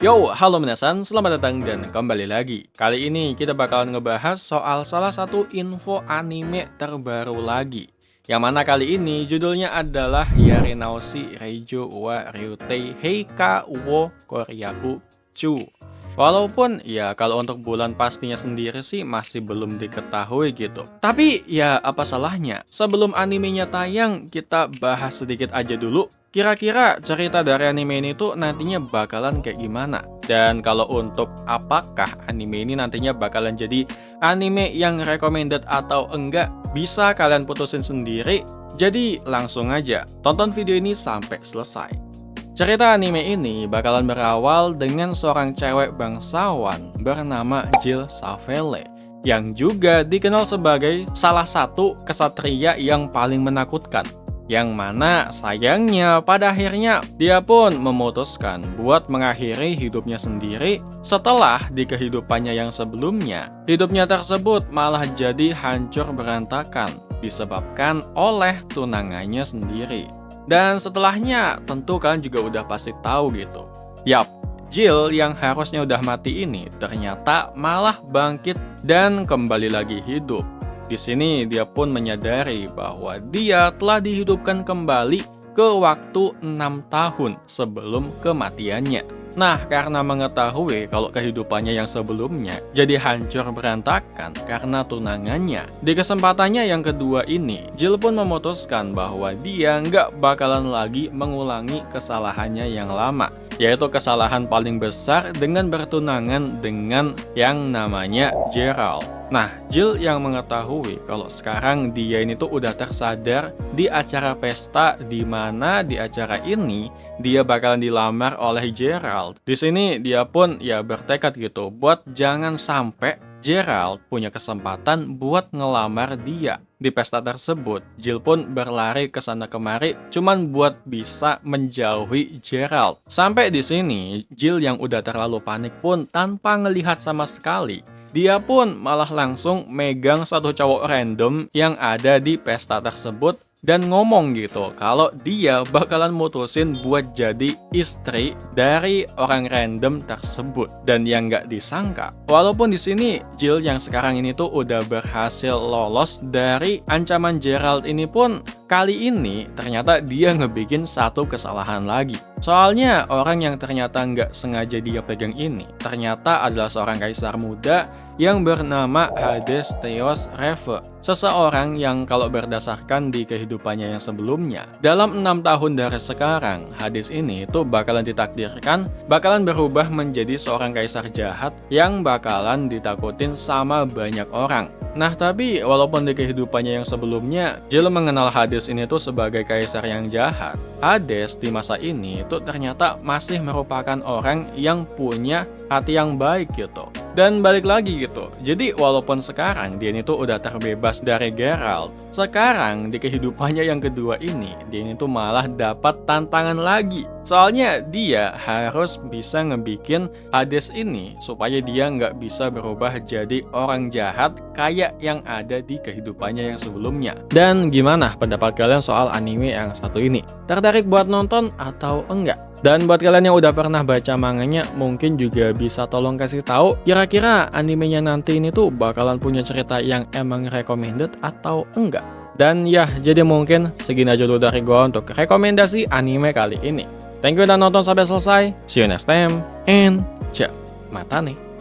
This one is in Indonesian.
Yo, halo minasan, selamat datang dan kembali lagi. Kali ini kita bakalan ngebahas soal salah satu info anime terbaru lagi. Yang mana kali ini judulnya adalah Yarinaushi Reijo wa Ryutei Heika wo Koryaku Chu. Walaupun ya kalau untuk bulan pastinya sendiri sih masih belum diketahui gitu. Tapi ya apa salahnya? Sebelum animenya tayang kita bahas sedikit aja dulu. Kira-kira cerita dari anime ini tuh nantinya bakalan kayak gimana? Dan kalau untuk apakah anime ini nantinya bakalan jadi anime yang recommended atau enggak, bisa kalian putusin sendiri. Jadi langsung aja tonton video ini sampai selesai. Cerita anime ini bakalan berawal dengan seorang cewek bangsawan bernama Jill Savelle yang juga dikenal sebagai salah satu kesatria yang paling menakutkan. Yang mana sayangnya pada akhirnya dia pun memutuskan buat mengakhiri hidupnya sendiri setelah di kehidupannya yang sebelumnya. Hidupnya tersebut malah jadi hancur berantakan disebabkan oleh tunangannya sendiri. Dan setelahnya tentu kalian juga udah pasti tahu gitu. Yap, Jill yang harusnya udah mati ini ternyata malah bangkit dan kembali lagi hidup. Di sini dia pun menyadari bahwa dia telah dihidupkan kembali ke waktu 6 tahun sebelum kematiannya. Nah, karena mengetahui kalau kehidupannya yang sebelumnya jadi hancur berantakan karena tunangannya, di kesempatannya yang kedua ini, Jill pun memutuskan bahwa dia nggak bakalan lagi mengulangi kesalahannya yang lama, yaitu kesalahan paling besar dengan bertunangan dengan yang namanya Gerald. Nah, Jill yang mengetahui kalau sekarang dia ini tuh udah tersadar di acara pesta di mana di acara ini dia bakalan dilamar oleh Gerald. Di sini dia pun ya bertekad gitu buat jangan sampai Gerald punya kesempatan buat ngelamar dia. Di pesta tersebut, Jill pun berlari ke sana kemari cuman buat bisa menjauhi Gerald. Sampai di sini, Jill yang udah terlalu panik pun tanpa ngelihat sama sekali. Dia pun malah langsung megang satu cowok random yang ada di pesta tersebut dan ngomong gitu kalau dia bakalan mutusin buat jadi istri dari orang random tersebut. Dan yang nggak disangka, walaupun di sini Jill yang sekarang ini tuh udah berhasil lolos dari ancaman Gerald ini pun, kali ini ternyata dia ngebikin satu kesalahan lagi. Soalnya orang yang ternyata nggak sengaja dia pegang ini ternyata adalah seorang kaisar muda yang bernama Hades Theos Reve. Seseorang yang kalau berdasarkan di kehidupannya yang sebelumnya, dalam 6 tahun dari sekarang, Hades ini tuh bakalan ditakdirkan bakalan berubah menjadi seorang kaisar jahat yang bakalan ditakutin sama banyak orang. Nah, tapi walaupun di kehidupannya yang sebelumnya, Jill mengenal Hades ini tuh sebagai kaisar yang jahat, Hades di masa ini tuh ternyata masih merupakan orang yang punya hati yang baik gitu. Dan balik lagi gitu, jadi walaupun sekarang dia ini tuh udah terbebas dari Geralt, sekarang di kehidupannya yang kedua ini, dia ini tuh malah dapat tantangan lagi. Soalnya dia harus bisa ngebikin Hades ini supaya dia nggak bisa berubah jadi orang jahat kayak yang ada di kehidupannya yang sebelumnya. Dan gimana pendapat kalian soal anime yang satu ini? Tertarik buat nonton atau enggak? Dan buat kalian yang udah pernah baca manganya, mungkin juga bisa tolong kasih tahu kira-kira animenya nanti ini tuh bakalan punya cerita yang emang recommended atau enggak. Dan ya, jadi mungkin segini aja dulu dari gua untuk rekomendasi anime kali ini. Thank you udah nonton sampai selesai. See you next time and ciao. Mata nih.